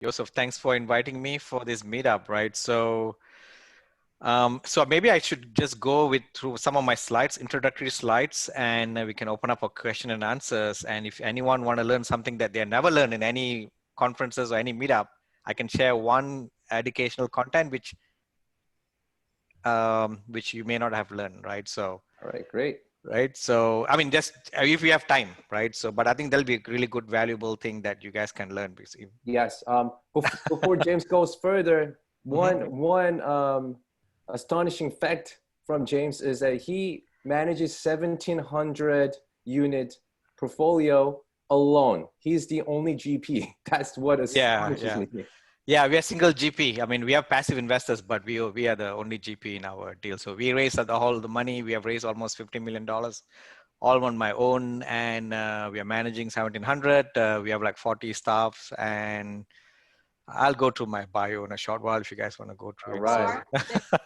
Joseph, thanks for inviting me for this meetup, right? So maybe I should just go through some of my slides, introductory slides, and we can open up a question and answers. And if anyone want to learn something that they never learned in any conferences or any meetup, I can share one educational content which you may not have learned, right? So, All right, great. right. So, I mean, just if you have time, right? So, but I think that'll be a really good, valuable thing that you guys can learn. Because Yes. Before James goes further, Mhm. one astonishing fact from James is that he manages 1,700 unit portfolio alone. He's the only GP. That's what Yeah, astonishes yeah. me. Yeah, we are single GP. I mean, we have passive investors, but we are the only GP in our deal. So we raised the money. We have raised almost $50 million, all on my own, and we are managing 1,700. We have like 40 staffs, and I'll go through my bio in a short while if you guys want to go through All it. right, So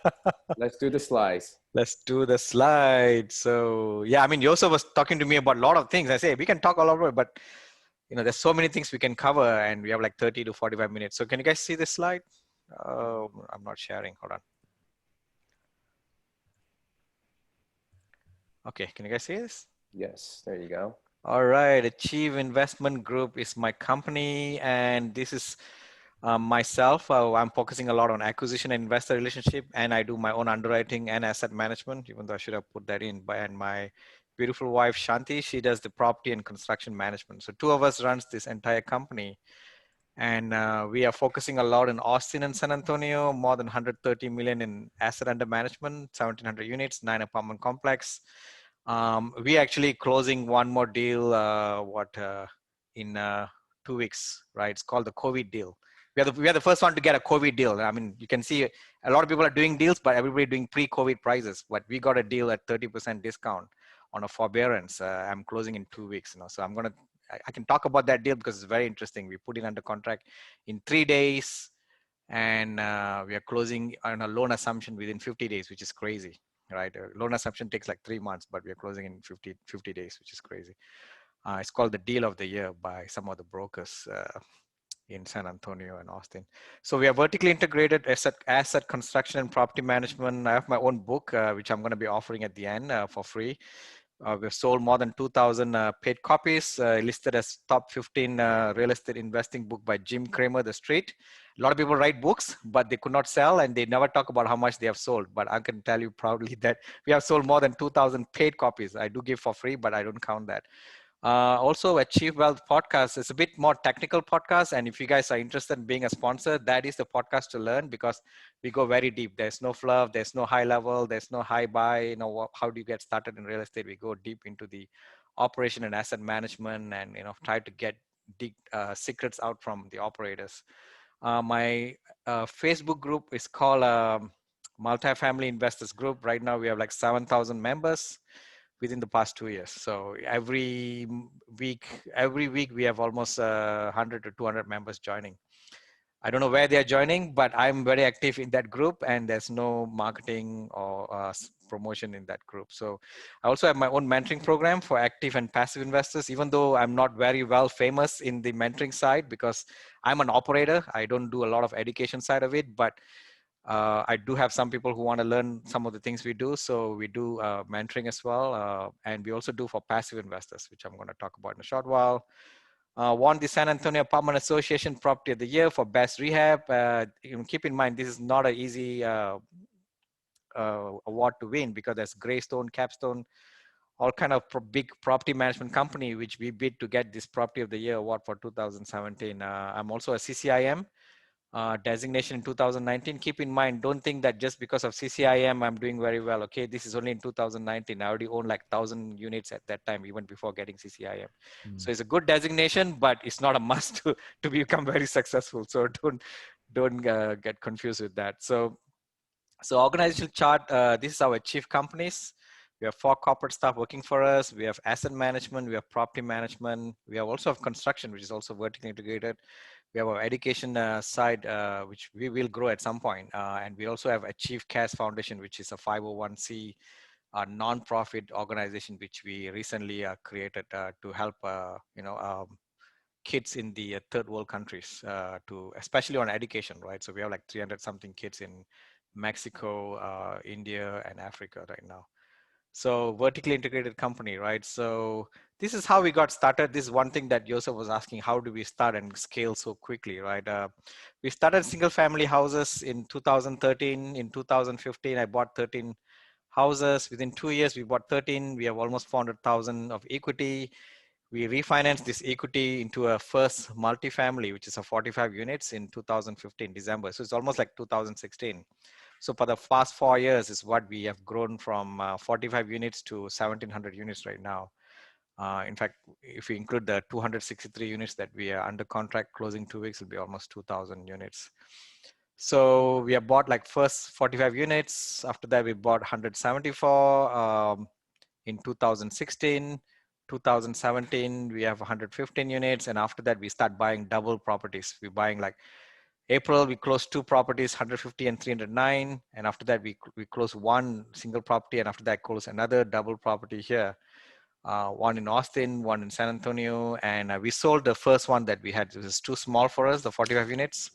let's do the slides. let's do the slide. So yeah, I mean, Yosef was talking to me about a lot of things. I say we can talk all over it, but there's so many things we can cover, and we have like 30 to 45 minutes. So can you guys see this slide? I'm not sharing. Hold on. Okay, can you guys see this? Yes, there you go. All right, Achieve Investment Group is my company, and this is myself. I'm focusing a lot on acquisition and investor relationship, and I do my own underwriting and asset management, even though I should have put that in. And my beautiful wife, Shanti, she does the property and construction management. So two of us runs this entire company. And we are focusing a lot in Austin and San Antonio, more than 130 million in asset under management, 1,700 units, 9 apartment complex. We actually closing one more deal, in 2 weeks, right? It's called the COVID deal. We are the first one to get a COVID deal. I mean, you can see a lot of people are doing deals, but everybody doing pre-COVID prices. But we got a deal at 30% discount on a forbearance. I'm closing in 2 weeks, so I can talk about that deal because it's very interesting. We put it under contract in 3 days, and we are closing on a loan assumption within 50 days, which is crazy, right? A loan assumption takes like 3 months, but we are closing in 50 days, which is crazy. It's called the deal of the year by some of the brokers in San Antonio and Austin. So we are vertically integrated asset construction and property management. I have my own book, which I'm going to be offering at the end for free. We've sold more than 2,000 paid copies, listed as top 15 real estate investing book by Jim Cramer, The Street. A lot of people write books, but they could not sell, and they never talk about how much they have sold. But I can tell you proudly that we have sold more than 2,000 paid copies. I do give for free, but I don't count that. Also, Achieve Wealth podcast is a bit more technical podcast. And if you guys are interested in being a sponsor, that is the podcast to learn, because we go very deep. There's no fluff, there's no high level, there's no high buy. How do you get started in real estate? We go deep into the operation and asset management, and try to get deep secrets out from the operators. My Facebook group is called Multifamily Investors Group. Right now we have like 7,000 members within the past 2 years. So every week we have almost 100 to 200 members joining. I don't know where they are joining, but I'm very active in that group, and there's no marketing or promotion in that group. So I also have my own mentoring program for active and passive investors, even though I'm not very well famous in the mentoring side because I'm an operator. I don't do a lot of education side of it, but I do have some people who want to learn some of the things we do. So we do mentoring as well. And we also do for passive investors, which I'm going to talk about in a short while. Won the San Antonio Apartment Association Property of the Year for Best Rehab. Keep in mind, this is not an easy award to win, because there's Greystone, Capstone, all kind of big property management company, which we bid to get this Property of the Year award for 2017. I'm also a CCIM designation in 2019. Keep in mind, don't think that just because of CCIM I'm doing very well. Okay, this is only in 2019. I already owned like 1,000 units at that time, even before getting CCIM. So it's a good designation, but it's not a must to become very successful. So don't get confused with that. So organizational chart. This is our chief companies. We have 4 corporate staff working for us. We have asset management. We have property management. We have also have construction, which is also vertically integrated. We have our education side, which we will grow at some point. And we also have Achieve Cares Foundation, which is a 501c non-profit organization, which we recently created to help, kids in the third world countries, especially on education, right? So we have like 300 something kids in Mexico, India, and Africa right now. So vertically integrated company, right? So this is how we got started. This is one thing that Joseph was asking, how do we start and scale so quickly, right? We started single family houses in 2013. In 2015, I bought 13 houses. Within 2 years, we bought 13. We have almost 400,000 of equity. We refinanced this equity into a first multifamily, which is a 45 units in 2015, December. So it's almost like 2016. So for the past 4 years is what we have grown from 45 units to 1,700 units right now. In fact, if we include the 263 units that we are under contract, closing 2 weeks will be almost 2,000 units. So we have bought like first 45 units. After that, we bought 174 in 2016. 2017, we have 115 units. And after that, we start buying double properties. We're buying like April, we closed 2 properties, 150 and 309. And after that, we closed 1 single property. And after that, closed another double property here. One in Austin, one in San Antonio. And we sold the first one that we had. It was too small for us, the 45 units.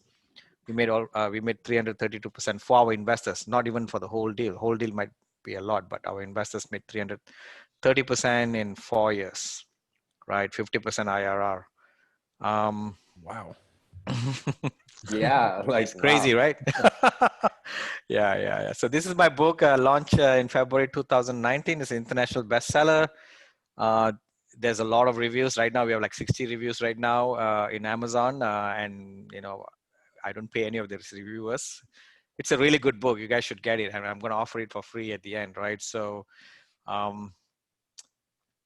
We made 332% for our investors, not even for the whole deal. Whole deal might be a lot, but our investors made 330% in 4 years, right? 50% IRR. Wow. Yeah, like It's crazy, wow. right? Yeah. So this is my book, launched in February 2019. It's an international bestseller. There's a lot of reviews right now. We have like 60 reviews right now in Amazon, and I don't pay any of these reviewers. It's a really good book. You guys should get it, and I'm going to offer it for free at the end, right? So,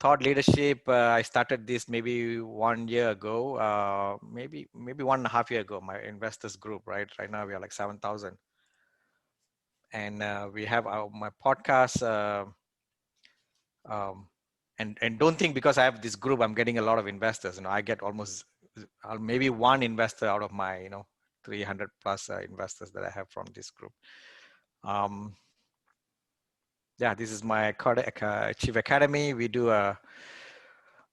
thought leadership. I started this maybe 1 year ago, maybe 1.5 years ago. My investors group, right? Right now we are like 7,000, and we have my podcast. And don't think because I have this group, I'm getting a lot of investors. I get almost maybe one investor out of my 300 plus investors that I have from this group. Yeah, this is my Chief Academy. We do a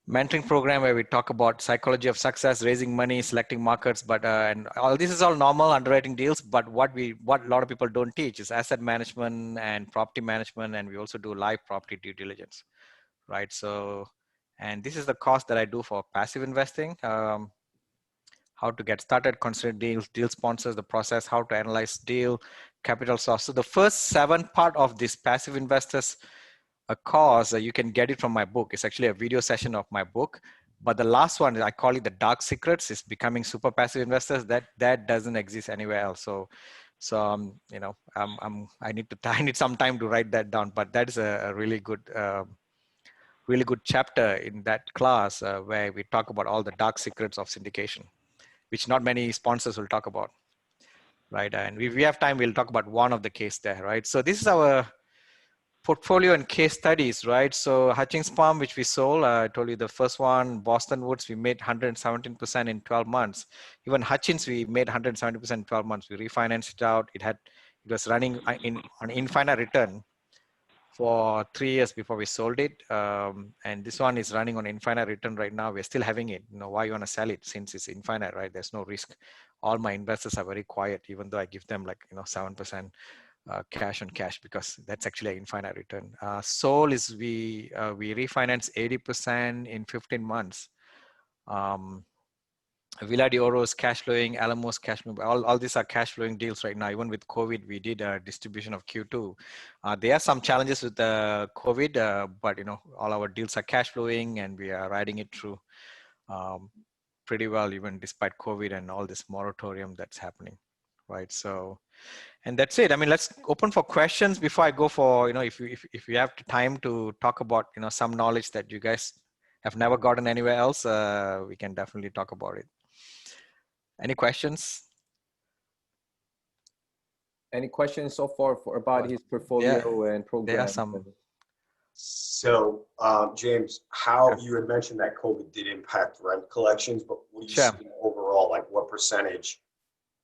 mentoring program where we talk about psychology of success, raising money, selecting markets, but and all this is all normal underwriting deals. But what a lot of people don't teach is asset management and property management, and we also do live property due diligence, right? So, and this is the cost that I do for passive investing. How to get started, consider deal sponsors, the process, how to analyze deal, capital source. So the first 7 part of this passive investors a course, you can get it from my book. It's actually a video session of my book. But the last one, I call it the dark secrets, is becoming super passive investors. That doesn't exist anywhere else. I need some time to write that down. But that is a really good chapter in that class where we talk about all the dark secrets of syndication, which not many sponsors will talk about, right? And if we have time, we'll talk about one of the case there, right? So this is our portfolio and case studies, right? So Hutchings Palm, which we sold, I told you the first one. Boston Woods, we made 117% in 12 months. Even Hutchins, we made 170% in 12 months. We refinanced it out. It was running on infinite return for 3 years before we sold it. And this one is running on infinite return right now. We're still having it. Why you want to sell it since it's infinite, right? There's no risk. All my investors are very quiet, even though I give them 7% cash on cash, because that's actually an infinite return. Soul is we refinance 80% in 15 months. Villa de Oro is cash flowing, Alamo's cash flowing. All these are cash flowing deals right now. Even with COVID, we did a distribution of Q2. There are some challenges with the COVID, but all our deals are cash flowing, and we are riding it through pretty well, even despite COVID and all this moratorium that's happening, right? So, and that's it. I mean, let's open for questions before I go for, if you have time to talk about, some knowledge that you guys have never gotten anywhere else, we can definitely talk about it. Any questions? Any questions so far about his portfolio and program? There are some. So, James, how you had mentioned that COVID did impact rent collections, but what do you see overall? Like, what percentage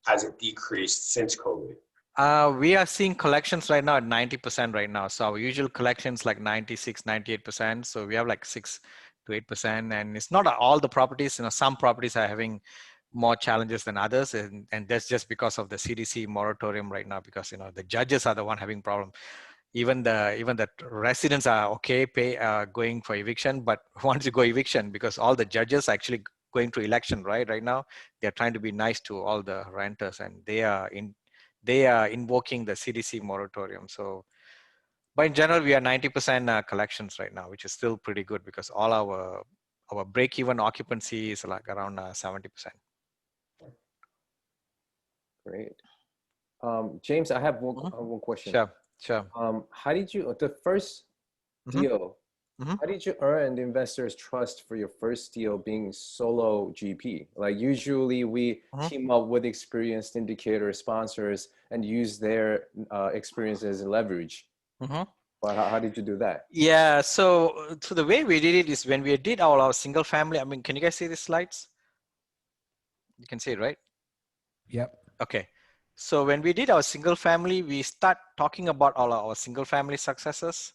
has it decreased since COVID? We are seeing collections right now at 90% right now. So our usual collections like 96, 98%. So we have like 6 to 8%. And it's not all the properties, some properties are having more challenges than others. And that's just because of the CDC moratorium right now, because, the judges are the one having problem. Even the residents are okay going for eviction, but once you go eviction, because all the judges are actually going to election right now, they're trying to be nice to all the renters, and they are invoking the CDC moratorium. So, but in general, we are 90% collections right now, which is still pretty good, because all our break-even occupancy is like around 70%. Great. James, I have one question. Sure. How did you, the first deal, how did you earn the investors' trust for your first deal being solo GP? Like usually we team up with experienced indicator sponsors and use their experience as leverage. But how did you do that? Yeah, so the way we did it is when we did all our single family. I mean, can you guys see the slides? You can see it, right? Yep. Okay. So when we did our single family, we start talking about all our single family successes.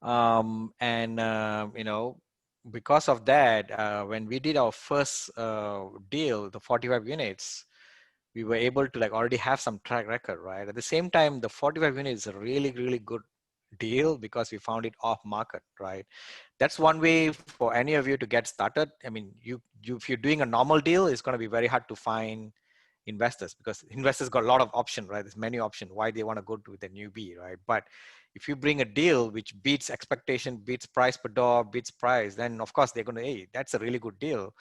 Because of that, when we did our first deal, the 45 units, we were able to already have some track record, right? At the same time, the 45 units is a really, really good deal because we found it off market, right? That's one way for any of you to get started. I mean, if you're doing a normal deal, it's going to be very hard to find investors, because investors got a lot of options, right? There's many options why they want to go to the newbie, right? But if you bring a deal which beats expectation, beats price per door, beats price, then of course they're going to, hey, that's a really good deal.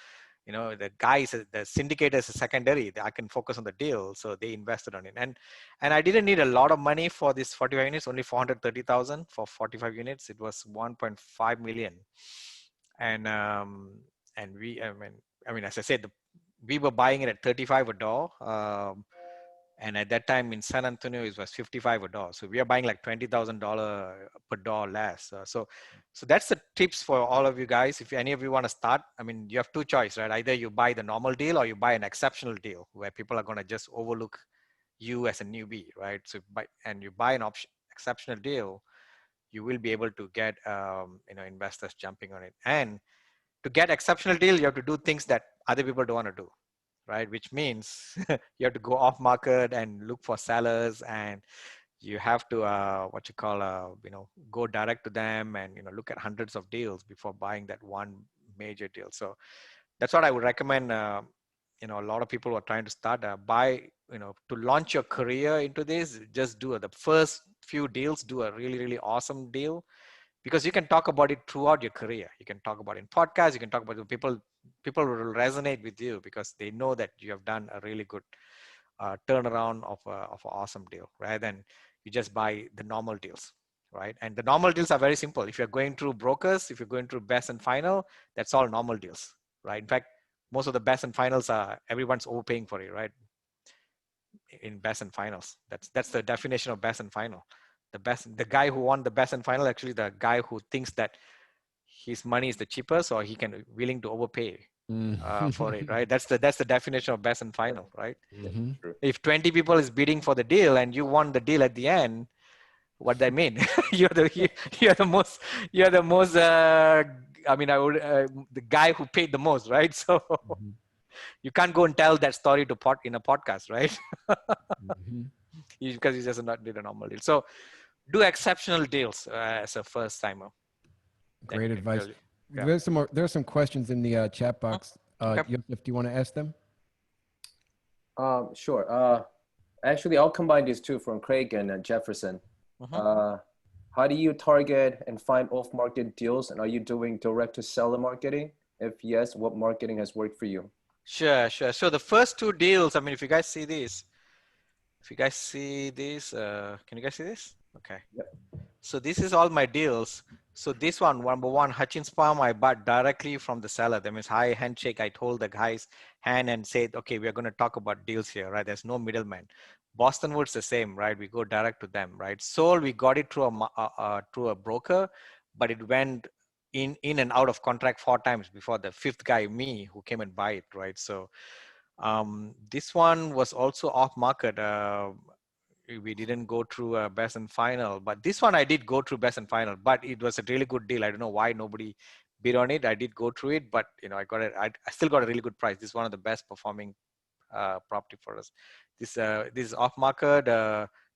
The guys, the syndicator is a secondary. I can focus on the deal, so they invested on it. And I didn't need a lot of money for this 45 units, only 430,000 for 45 units. It was 1.5 million. And as I said, we were buying it at 35 a door. And at that time in San Antonio, it was 55 a door. So we are buying like $20,000 per door less. So that's the tips for all of you guys. If any of you want to start, I mean, you have two choices, right? Either you buy the normal deal or you buy an exceptional deal where people are going to just overlook you as a newbie, right? So you buy an exceptional deal, you will be able to get investors jumping on it. And to get exceptional deal, you have to do things that other people don't want to do, right? Which means you have to go off market and look for sellers, and you have to go direct to them and look at hundreds of deals before buying that one major deal. So that's what I would recommend. A lot of people who are trying to start to launch your career into this, just do the first few deals, do a really, really awesome deal, because you can talk about it throughout your career. You can talk about it in podcasts, you can talk about it. People will resonate with you because they know that you have done a really good turnaround of an awesome deal, rather than you just buy the normal deals, right? And the normal deals are very simple. If you're going through brokers, if you're going through best and final, that's all normal deals, right? In fact, most of the best and finals are everyone's overpaying for it, right? In best and finals, that's the definition of best and final. The guy who won the best and final, actually the guy who thinks that his money is the cheapest, or he can willing to overpay for it, right? That's the definition of best and final, right? If 20 people is bidding for the deal and you won the deal at the end, what that mean? you're the most the guy who paid the most, right? So you can't go and tell that story in a podcast, right? Because you just not did a normal deal. So do exceptional deals as a first timer. Great advice. Yeah. There's some questions in the chat box. Okay. Yosef, do you want to ask them? Sure. Actually, I'll combine these two from Craig and Jefferson. How do you target and find off-market deals? And are you doing direct-to-seller marketing? If yes, what marketing has worked for you? Sure. So the first two deals, I mean, if you guys see this, can you guys see this? Okay. Yep. So this is all my deals. So this one, number one, Hutchins Farm, I bought directly from the seller. That means high handshake. I told the guy's hand and said, okay, we're going to talk about deals here, right? There's no middleman. Boston Wood's the same, right? We go direct to them, right? Soul, we got it through a broker, but it went in and out of contract 4 times before the 5th guy, me, who came and buy it, right? So this one was also off market. We didn't go through a best and final, but this one I did go through best and final, but it was a really good deal. I don't know why nobody bid on it. I did go through it, but you know, I got it. I still got a really good price. This is one of the best performing property for us. This is off market.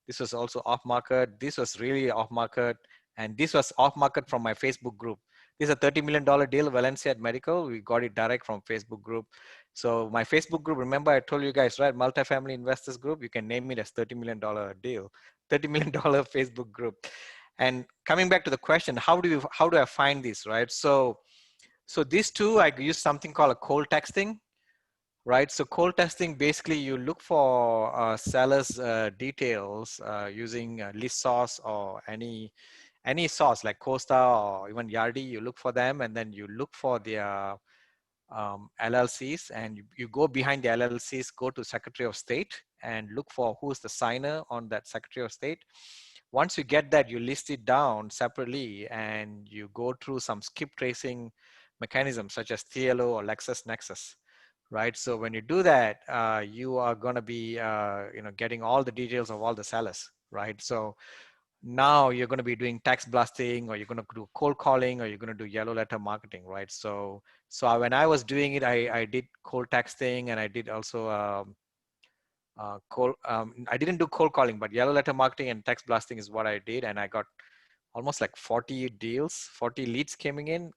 This was also off market. This was really off market, and this was off market from my Facebook group. This is a $30 million deal, Valencia at Medical. We got it direct from Facebook group. So my Facebook group, remember I told you guys, right? Multifamily investors group. You can name it as $30 million deal, $30 million Facebook group. And coming back to the question, how do I find this, right? So these two, I use something called a cold texting. Right, so cold testing, basically you look for sellers' details using listsource or any source like Costa or even Yardi. You look for them, and then you look for their LLCs, and you go behind the LLCs, go to Secretary of State and look for who's the signer on that Secretary of State. Once you get that, you list it down separately, and you go through some skip tracing mechanisms such as TLO or LexisNexis. Right, so when you do that, you are going to be, getting all the details of all the sellers. Right, so now you're going to be doing text blasting, or you're going to do cold calling, or you're going to do yellow letter marketing. Right, so when I was doing it, I did cold texting, and I did also I didn't do cold calling, but yellow letter marketing and text blasting is what I did, and I got almost like 40 deals, 40 leads came in,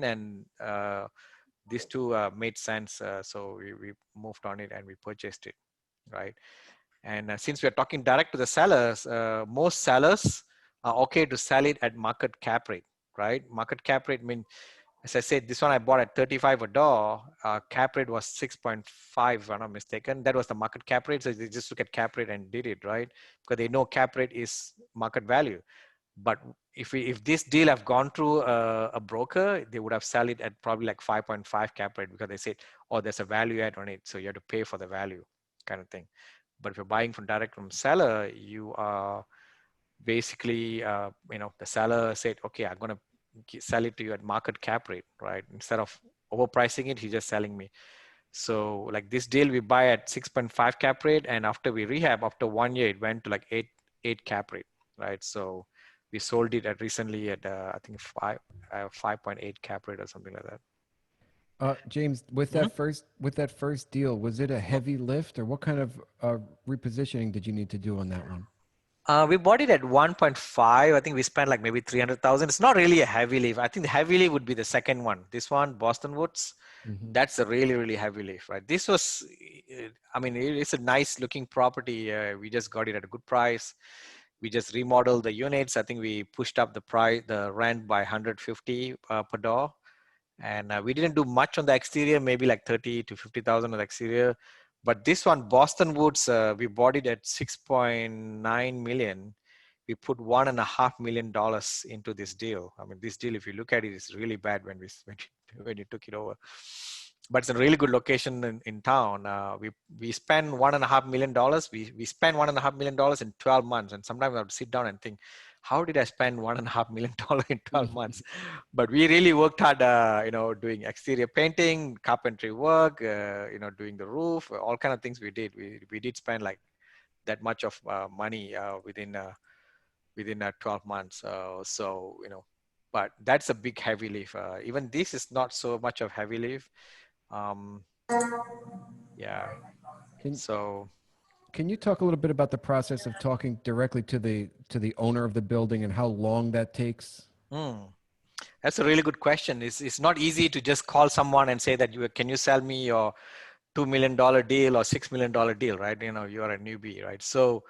and these two made sense. So we moved on it and we purchased it, right? And since we're talking direct to the sellers, most sellers are okay to sell it at market cap rate, right? Market cap rate means, as I said, this one I bought at 35 a door. Cap rate was 6.5, if I'm not mistaken. That was the market cap rate. So they just look at cap rate and did it, right? Because they know cap rate is market value. But if this deal have gone through a broker, they would have sell it at probably like 5.5 cap rate, because they said, oh, there's a value add on it, so you have to pay for the value, kind of thing. But if you're buying from direct from seller, you are basically, the seller said, okay, I'm going to sell it to you at market cap rate, right? Instead of overpricing it, he's just selling me. So like this deal, we buy at 6.5 cap rate, and after we rehab, after 1 year, it went to like 8 cap rate, right? So we sold it at recently at I think 5.8 cap rate or something like that. James, with that first deal, was it a heavy lift, or what kind of repositioning did you need to do on that one? We bought it at 1.5. I think we spent like maybe 300,000. It's not really a heavy lift. I think the heavy lift would be the second one. This one, Boston Woods, that's a really, really heavy lift, right? This was, it's a nice looking property. We just got it at a good price. We just remodeled the units. I think we pushed up the rent by 150 per door. And we didn't do much on the exterior, maybe like 30 to 50,000 on the exterior. But this one, Boston Woods, we bought it at 6.9 million. We put $1.5 million into this deal. I mean, this deal, if you look at it, is really bad when you took it over. But it's a really good location in town. We spent $1.5 million. We spent $1.5 million in 12 months. And sometimes I would sit down and think, how did I spend $1.5 million in 12 months? But we really worked hard, doing exterior painting, carpentry work, doing the roof, all kind of things we did. We did spend like that much of money within 12 months. But that's a big heavy lift. Even this is not so much of heavy lift. Yeah. Can you talk a little bit about the process of talking directly to the owner of the building and how long that takes? That's a really good question. It's not easy to just call someone and say that can you sell me your $2 million deal or $6 million deal, right? You're a newbie, right? So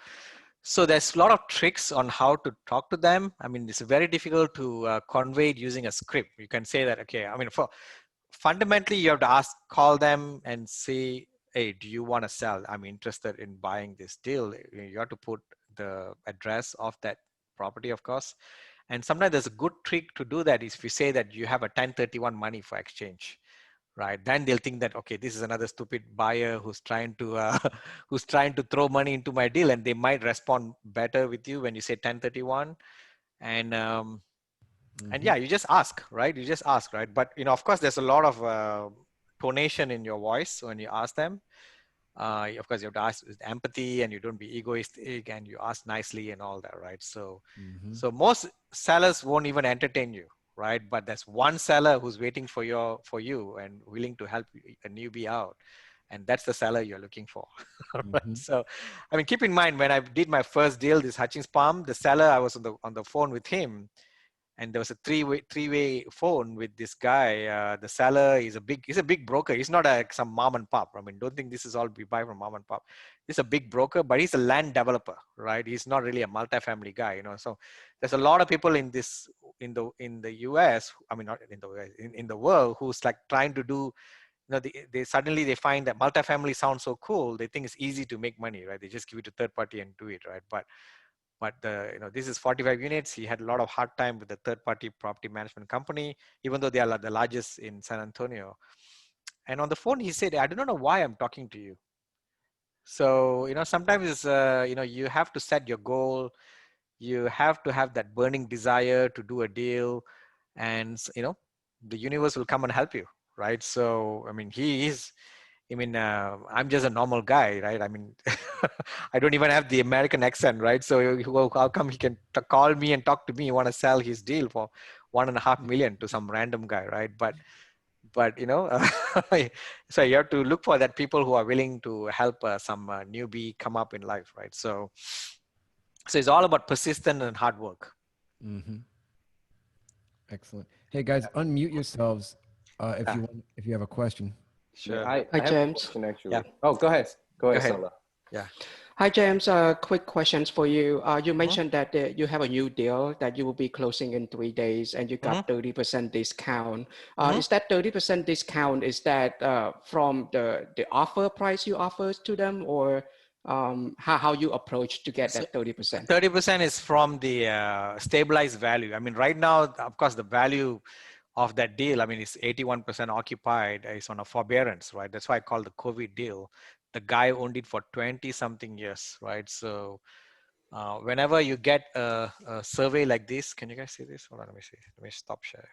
there's a lot of tricks on how to talk to them. I mean, it's very difficult to convey it using a script. You can say that, okay, fundamentally you have to call them and say, hey, do you want to sell? I'm interested in buying this deal. You have to put the address of that property, of course. And sometimes there's a good trick to do that is if you say that you have a 1031 money for exchange, right? Then they'll think that, okay, this is another stupid buyer who's trying to throw money into my deal, and they might respond better with you when you say 1031. And yeah, you just ask, right? But of course, there's a lot of tonation in your voice when you ask them. Of course, you have to ask with empathy, and you don't be egoistic, and you ask nicely and all that, right? So most sellers won't even entertain you, right? But there's one seller who's waiting for you and willing to help a newbie out. And that's the seller you're looking for. Mm-hmm. So, I mean, keep in mind, when I did my first deal, this Hutchins Palm, the seller, I was on the phone with him, and there was a three-way phone with this guy. The seller is he's a big broker. He's not some mom and pop. I mean, don't think this is all we buy from mom and pop. He's a big broker, but he's a land developer, right? He's not really a multifamily guy, you know. So there's a lot of people in the US, I mean, not in the US, in the world, who's like trying to do, you know, they suddenly they find that multifamily sounds so cool. They think it's easy to make money, right? They just give it to third party and do it, right? But this is 45 units. He had a lot of hard time with the third-party property management company, even though they are the largest in San Antonio. And on the phone, he said, "I don't know why I'm talking to you." So, you know, sometimes you have to set your goal. You have to have that burning desire to do a deal, and you know, the universe will come and help you, right? So, I mean, I'm just a normal guy, right? I mean, I don't even have the American accent, right? So how come he can call me and talk to me, want to sell his deal for $1.5 million to some random guy, right? But you know, so you have to look for that people who are willing to help some newbie come up in life, right? So it's all about persistence and hard work. Mm-hmm. Excellent. Hey guys, unmute yourselves if you have a question. Sure. I Hi, have a James. question actually. Yeah. Oh, go ahead. Go ahead, ahead. Sala. Yeah. Hi, James. Quick questions for you. You mentioned that you have a new deal that you will be closing in 3 days, and you got 30% discount. Is that 30% discount? Is that from the offer price you offer to them, or how you approach to get that 30%? 30% is from the stabilized value. I mean, right now, of course, the value of that deal, I mean, it's 81% occupied. It's on a forbearance, right? That's why I call the COVID deal. The guy owned it for 20 something years, right? So whenever you get a survey like this, can you guys see this? Hold on, let me see. Let me stop share.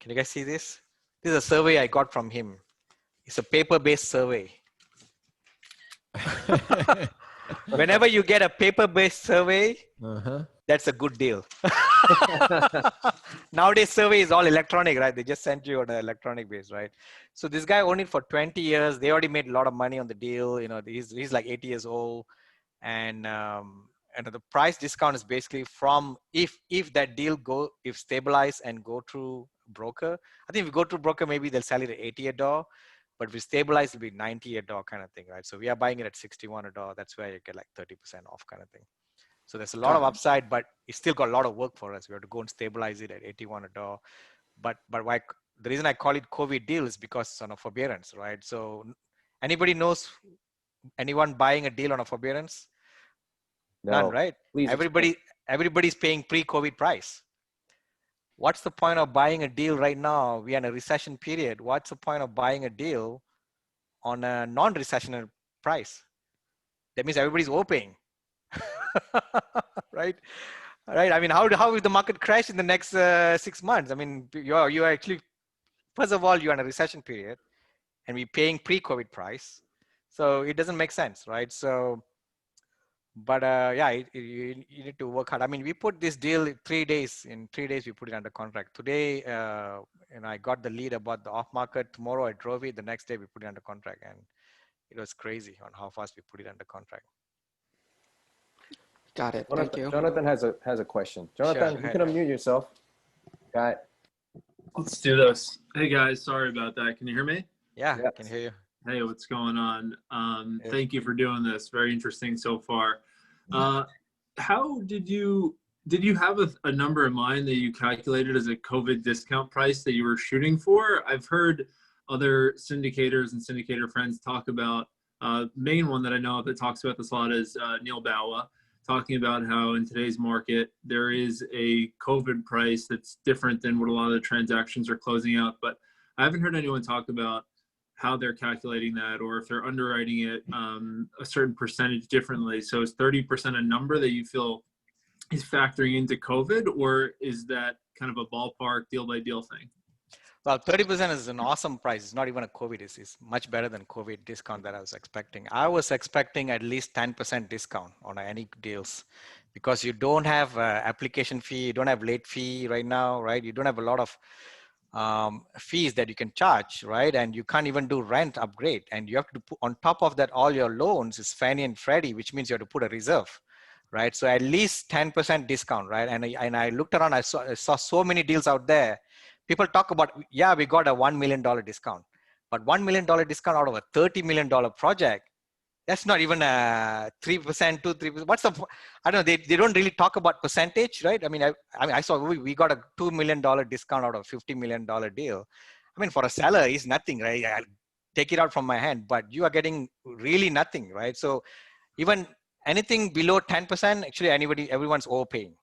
Can you guys see this? This is a survey I got from him. It's a paper-based survey. Whenever you get a paper-based survey, that's a good deal. Nowadays, survey is all electronic, right? They just sent you on an electronic base, right? So this guy owned it for 20 years. They already made a lot of money on the deal. You know, he's like 80 years old, and the price discount is basically from if that deal if stabilize and go through broker. I think if you go through broker, maybe they'll sell it at $80. But if we stabilize, it'll be $98 kind of thing, right? So we are buying it at $61. That's where you get like 30% off kind of thing. So there's a lot of upside, but it's still got a lot of work for us. We have to go and stabilize it at $81. But why the reason I call it COVID deal is because it's on a forbearance, right? So anybody knows anyone buying a deal on a forbearance? No. None, right? Please Everybody's paying pre-COVID price. What's the point of buying a deal right now? We are in a recession period. What's the point of buying a deal on a non-recessionary price? That means everybody's overpaying. Right? I mean, how will the market crash in the next 6 months? I mean, you are actually, first of all, you're in a recession period, and we're paying pre-COVID price, so it doesn't make sense, right? So, but you need to work hard. I mean, we put this deal in 3 days. In 3 days, we put it under contract. Today, I got the lead about the off-market. Tomorrow, I drove it. The next day, we put it under contract, and it was crazy on how fast we put it under contract. Got it. Thank you. Jonathan has a question. Jonathan, Sure, you can unmute yourself. Got it. Let's do this. Hey guys, sorry about that. Can you hear me? Yeah, Yes. I can hear you. Hey, what's going on? Thank you for doing this. Very interesting so far. How did you have a number in mind that you calculated as a COVID discount price that you were shooting for? I've heard other syndicators and syndicator friends talk about, main one that I know that talks about this a lot is Neil Bawa, talking about how in today's market, there is a COVID price that's different than what a lot of the transactions are closing out. But I haven't heard anyone talk about how they're calculating that, or if they're underwriting it a certain percentage differently. So is 30% a number that you feel is factoring into COVID, or is that kind of a ballpark deal by deal thing? Well, 30% is an awesome price. It's not even a COVID. It's much better than COVID discount that I was expecting. I was expecting at least 10% discount on any deals, because you don't have application fee, you don't have late fee right now, right? You don't have a lot of fees that you can charge, right? And you can't even do rent upgrade. And you have to put on top of that, all your loans is Fannie and Freddie, which means you have to put a reserve, right? So at least 10% discount, right? And I looked around, I saw so many deals out there. People talk about, yeah, we got a $1 million discount, but $1 million discount out of a $30 million project, that's not even a 3%, 2-3%. What's the? I don't know. They don't really talk about percentage, right? I mean, I saw we got a $2 million discount out of a $50 million deal. I mean, for a seller, it's nothing, right? I'll take it out from my hand, but you are getting really nothing, right? So even anything below 10%, actually, everyone's overpaying,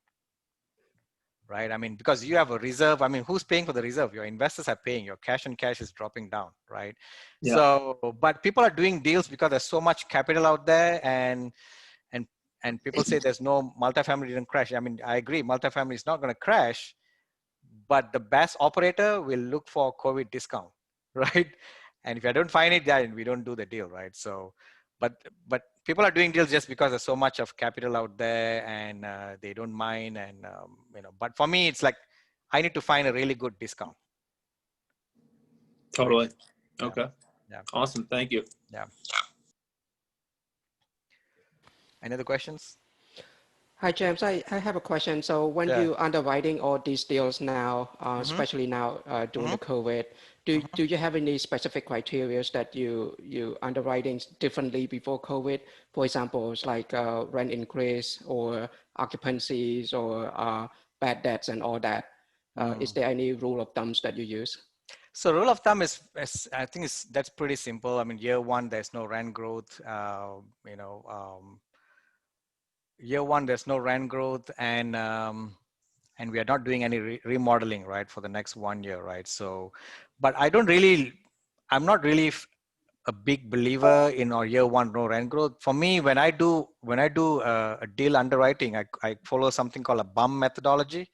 right? I mean, because you have a reserve. I mean, who's paying for the reserve? Your investors are paying. Your cash on cash is dropping down, right? Yeah. So, but people are doing deals because there's so much capital out there, and people say there's no multifamily didn't crash. I mean, I agree, multifamily is not going to crash, but the best operator will look for COVID discount, right? And if I don't find it, then we don't do the deal, right? So, but people are doing deals just because there's so much of capital out there, and they don't mind. And but for me, it's like I need to find a really good discount. Totally. Yeah. Okay. Yeah. Awesome. Thank you. Yeah. Any other questions? Hi, James. I have a question. So when you underwriting all these deals now, especially now during the COVID, do you have any specific criteria that you underwriting differently before COVID? For example, it's like rent increase or occupancies or bad debts and all that. Is there any rule of thumbs that you use? So rule of thumb is I think that's pretty simple. I mean, year one, there's no rent growth. Year one, there's no rent growth, and we are not doing any remodeling, right, for the next 1 year, right? So, but I'm not really a big believer in our year one no rent growth. For me, when I do a deal underwriting, I follow something called a BUM methodology,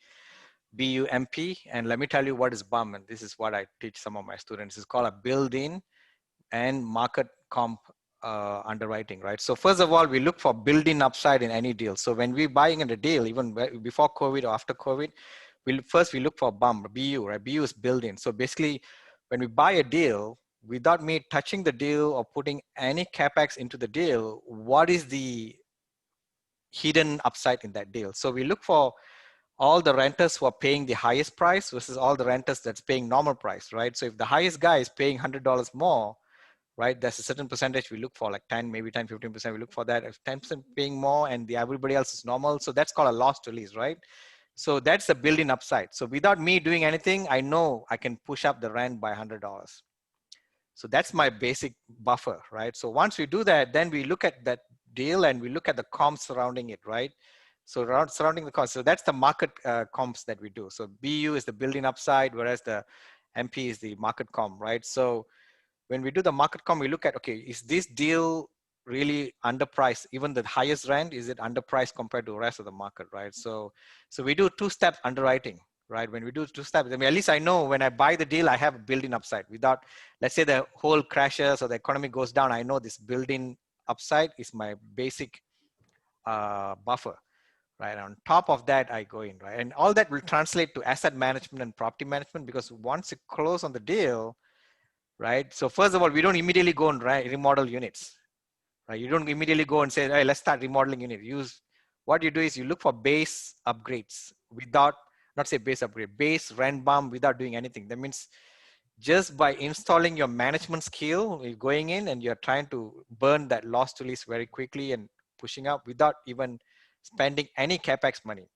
BUMP, and let me tell you what is BUM, and this is what I teach some of my students. It's called a build-in and market comp underwriting, right? So first of all, we look for built-in upside in any deal. So when we're buying in a deal, even before COVID or after COVID, we look for BUM, BU, right? BU is built-in. So basically, when we buy a deal, without me touching the deal or putting any capex into the deal, what is the hidden upside in that deal? So we look for all the renters who are paying the highest price versus all the renters that's paying normal price, right? So if the highest guy is paying $100 more, right, there's a certain percentage we look for, like 10, maybe 10, 15%, we look for that. If 10% paying more and everybody else is normal, so that's called a loss to lease, right? So that's the built-in upside. So without me doing anything, I know I can push up the rent by $100. So that's my basic buffer, right? So once we do that, then we look at that deal and we look at the comps surrounding it, right? So surrounding the cost. So that's the market comps that we do. So BU is the built-in upside, whereas the MP is the market comp, right? So when we do the market comp, we look at, okay, is this deal really underpriced? Even the highest rent, is it underpriced compared to the rest of the market, right? So we do two-step underwriting, right? When we do two steps, I mean, at least I know when I buy the deal, I have a built-in upside. Without, let's say the whole crashes or the economy goes down, I know this built-in upside is my basic buffer, right? On top of that, I go in, right? And all that will translate to asset management and property management, because once you close on the deal, right? So first of all, we don't immediately go and remodel units, right? You don't immediately go and say, hey, let's start remodeling units. What you do is you look for base upgrades without, not say base upgrade, base rent bump without doing anything. That means just by installing your management skill, you're going in and you're trying to burn that loss to lease very quickly and pushing up without even spending any capex money.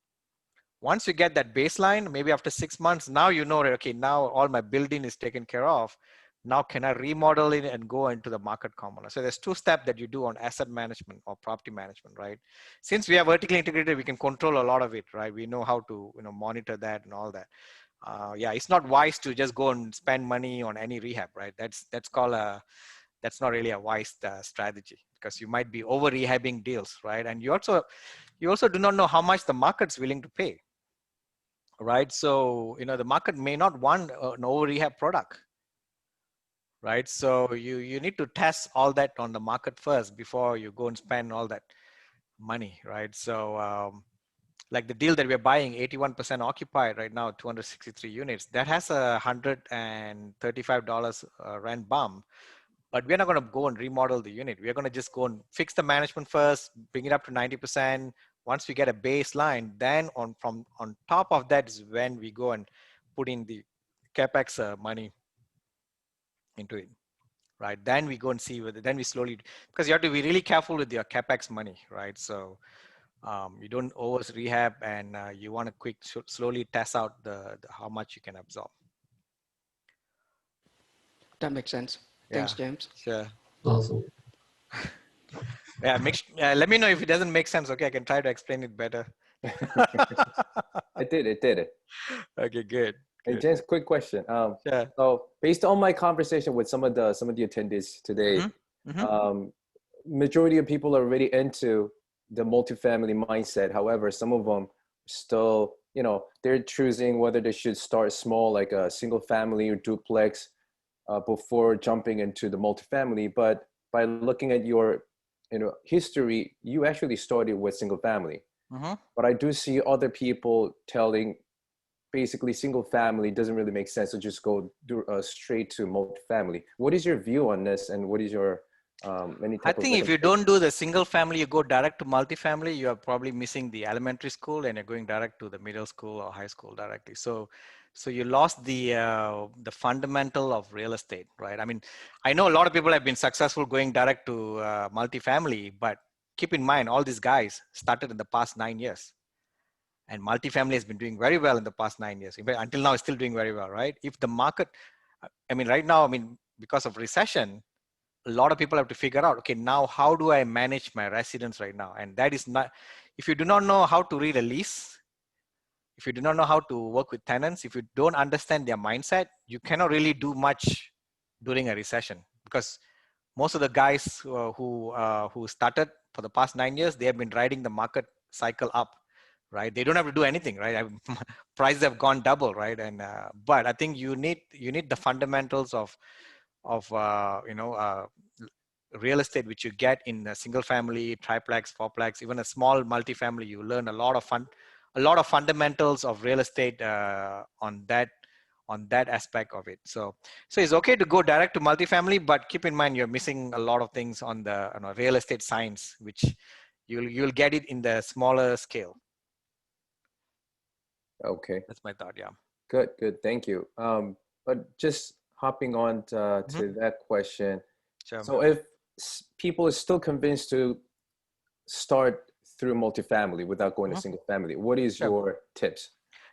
Once you get that baseline, maybe after 6 months, now you know, okay, now all my building is taken care of. Now can I remodel it and go into the market component? So there's two steps that you do on asset management or property management, right? Since we are vertically integrated, we can control a lot of it, right? We know how to monitor that and all that. Yeah, it's not wise to just go and spend money on any rehab, right? That's not really a wise strategy, because you might be over rehabbing deals, right? And you also do not know how much the market's willing to pay, right? So the market may not want an over rehab product, right? So you need to test all that on the market first before you go and spend all that money, right? So like the deal that we're buying, 81% occupied right now, 263 units, that has a $135 rent bump. But we're not going to go and remodel the unit. We're going to just go and fix the management first, bring it up to 90%. Once we get a baseline, then on top of that is when we go and put in the capex money into it, right? Then we go and see whether, then we slowly, because you have to be really careful with your capex money, right? So you don't over rehab, and you want to slowly test out the how much you can absorb. That makes sense. Thanks, James. Sure. Awesome. Yeah, let me know if it doesn't make sense. Okay, I can try to explain it better. It did. Okay, good. Hey, James, quick question. Sure. So based on my conversation with some of the attendees today, majority of people are really into the multifamily mindset. However, some of them still, you know, they're choosing whether they should start small, like a single family or duplex, before jumping into the multifamily. But by looking at your, you know, history, you actually started with single family. But I do see other people telling basically single family doesn't really make sense, so just go straight to multifamily. What is your view on this, and what is your I think if you don't do the single family, you go direct to multifamily, you are probably missing the elementary school, and you're going direct to the middle school or high school directly. So you lost the fundamental of real estate, right? I mean, I know a lot of people have been successful going direct to multifamily, but keep in mind, all these guys started in the past 9 years. And multifamily has been doing very well in the past 9 years. Until now, it's still doing very well, right? If the market, I mean, right now, I mean, because of recession, a lot of people have to figure out, okay, now how do I manage my residents right now? And that is not, if you do not know how to read a lease, if you do not know how to work with tenants, if you don't understand their mindset, you cannot really do much during a recession, because most of the guys who started for the past 9 years, they have been riding the market cycle up, right? They don't have to do anything, right? Prices have gone double, right? And but I think you need the fundamentals of real estate, which you get in a single family, triplex, fourplex, even a small multifamily. You learn a lot of fundamentals of real estate on that aspect of it. So it's okay to go direct to multifamily, but keep in mind you're missing a lot of things on the real estate science, which you'll get it in the smaller scale. Okay, that's my thought. Yeah, good, thank you. But just hopping on to that question. Sure. So if people are still convinced to start through multifamily without going to single family, what is your tips?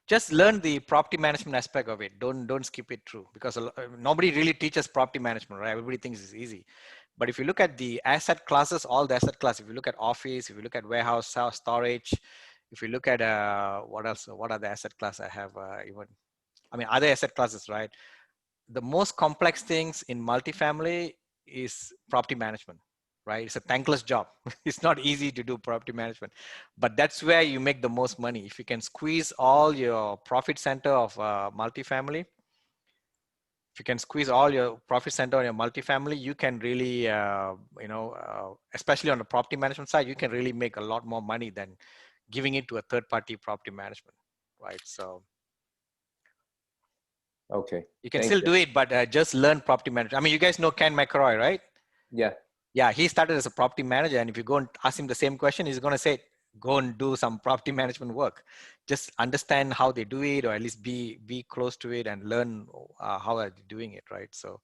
Just learn the property management aspect of it. Don't skip it through, because nobody really teaches property management, right? Everybody thinks it's easy. But if you look at the asset classes, all the asset classes, if you look at office, if you look at warehouse, storage, if you look at what else, what are the asset classes I have other asset classes, right? The most complex things in multifamily is property management, right? It's a thankless job. It's not easy to do property management, but that's where you make the most money. If you can squeeze all your profit center of multifamily, if you can squeeze all your profit center on your multifamily, you can really, especially on the property management side, you can really make a lot more money than giving it to a third-party property management, right? So. Okay. You can still do it, but just learn property management. I mean, you guys know Ken McElroy, right? Yeah. Yeah, he started as a property manager, and if you go and ask him the same question, he's going to say, go and do some property management work. Just understand how they do it, or at least be close to it and learn how are they doing it, right? So.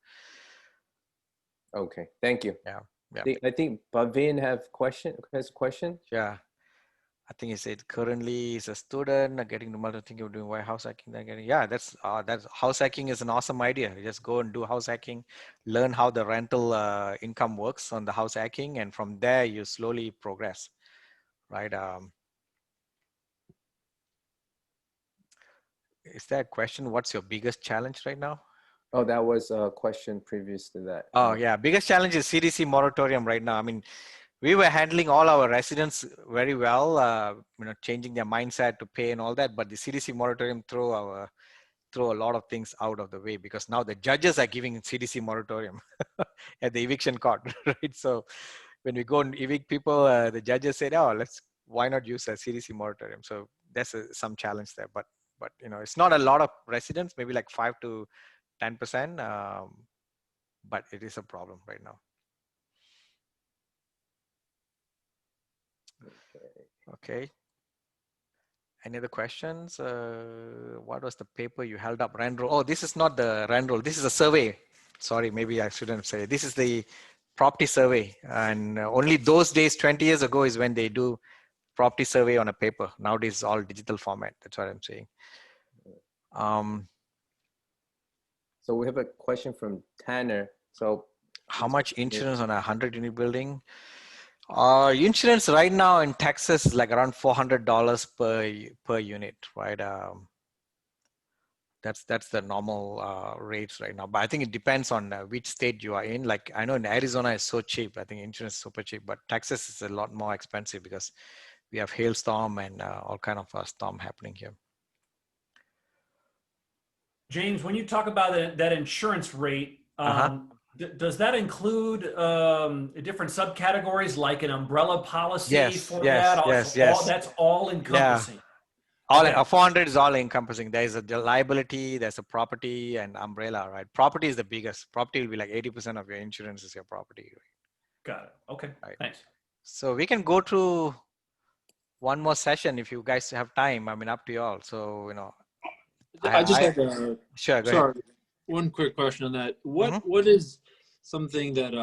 Okay, thank you. Yeah. I think Bhavin has a question. Yeah. I think he said currently he's a student, getting to multi, thinking of doing house hacking. That's house hacking is an awesome idea. You just go and do house hacking, learn how the rental income works on the house hacking, and from there you slowly progress, right? Is there a question? What's your biggest challenge right now? Oh, that was a question previous to that. Oh yeah, biggest challenge is CDC moratorium right now. I mean, we were handling all our residents very well, changing their mindset to pay and all that. But the CDC moratorium throw a lot of things out of the way, because now the judges are giving CDC moratorium at the eviction court, right? So when we go and evict people, the judges said, "Oh, why not use a CDC moratorium?" So there's some challenge there, but it's not a lot of residents, maybe like 5 to 10%, but it is a problem right now. Okay. Any other questions? What was the paper you held up? Rand roll. Oh, this is not the Rand roll. This is a survey. Sorry, maybe I shouldn't say. This is the property survey. And only those days, 20 years ago, is when they do property survey on a paper. Nowadays, it's all digital format. That's what I'm saying. So we have a question from Tanner. So how much insurance on a 100-unit building? Insurance right now in Texas is like around $400 per unit, right? That's the normal rates right now. But I think it depends on which state you are in. Like I know in Arizona is so cheap. I think insurance is super cheap, but Texas is a lot more expensive because we have hailstorm and all kind of storm happening here. James, when you talk about that insurance rate, does that include different subcategories like an umbrella policy for that? Yes. That's all encompassing. Yeah. 400 is all encompassing. There's a liability, there's a property and umbrella, right? Property is the biggest. Property will be like 80% of your insurance is your property. Right? Got it. Okay. Right. Thanks. So we can go through one more session if you guys have time. I mean, up to you all. So, I just have sure. Go ahead. One quick question on that. What is something that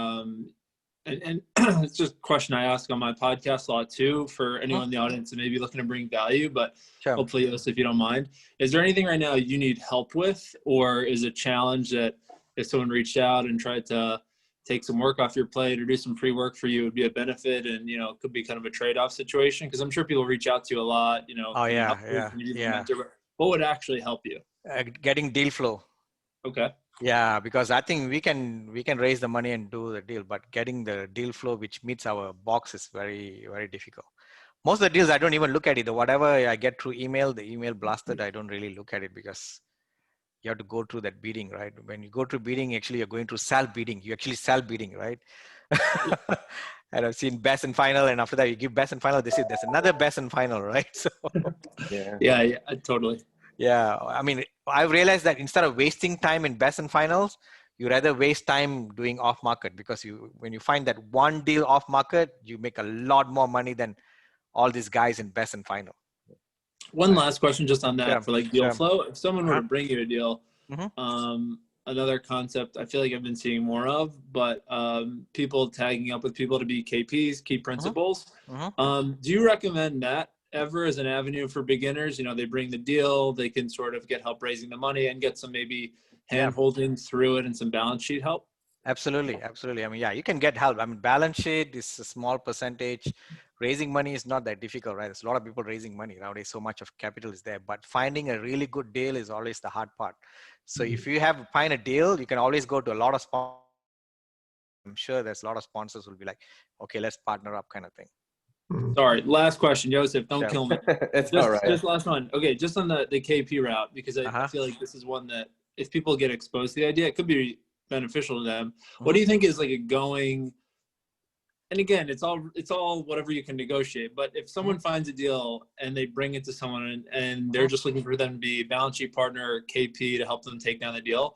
and it's just a question I ask on my podcast a lot too for anyone in the audience that may be looking to bring value, but hopefully, if you don't mind, is there anything right now you need help with, or is it a challenge that if someone reached out and tried to take some work off your plate or do some pre-work for you would be a benefit, and it could be kind of a trade-off situation? Because I'm sure people reach out to you a lot. What would actually help you? Getting deal flow. Okay. Yeah, because I think we can raise the money and do the deal, but getting the deal flow which meets our box is very, very difficult. Most of the deals I don't even look at it. Whatever I get through email, the email blasted, I don't really look at it because you have to go through that bidding, right? When you go through bidding, actually you're going through sell bidding. You actually sell bidding, right? And I've seen best and final, and after that you give best and final. They say there's another best and final, right? So yeah, totally. Yeah, I mean, I've realized that instead of wasting time in best and finals, you rather waste time doing off market, because when you find that one deal off market, you make a lot more money than all these guys in best and final. One last question just on that for like deal flow. If someone were to bring you a deal, another concept I feel like I've been seeing more of, but people tagging up with people to be KPs, key principals. Do you recommend that ever as an avenue for beginners? They bring the deal, they can sort of get help raising the money and get some maybe hand holding through it and some balance sheet help. Absolutely. I mean, yeah, you can get help. I mean, balance sheet is a small percentage. Raising money is not that difficult, right? There's a lot of people raising money nowadays. So much of capital is there, but finding a really good deal is always the hard part. So if you find a deal, you can always go to a lot of sponsors. I'm sure there's a lot of sponsors who will be like, okay, let's partner up kind of thing. Sorry, last question, Joseph, don't kill me. It's all right. Just last one. Okay, just on the KP route, because I feel like this is one that if people get exposed to the idea, it could be beneficial to them. What do you think is like a going, and again, it's all whatever you can negotiate, but if someone finds a deal and they bring it to someone and they're just looking for them to be balance sheet partner or KP to help them take down the deal,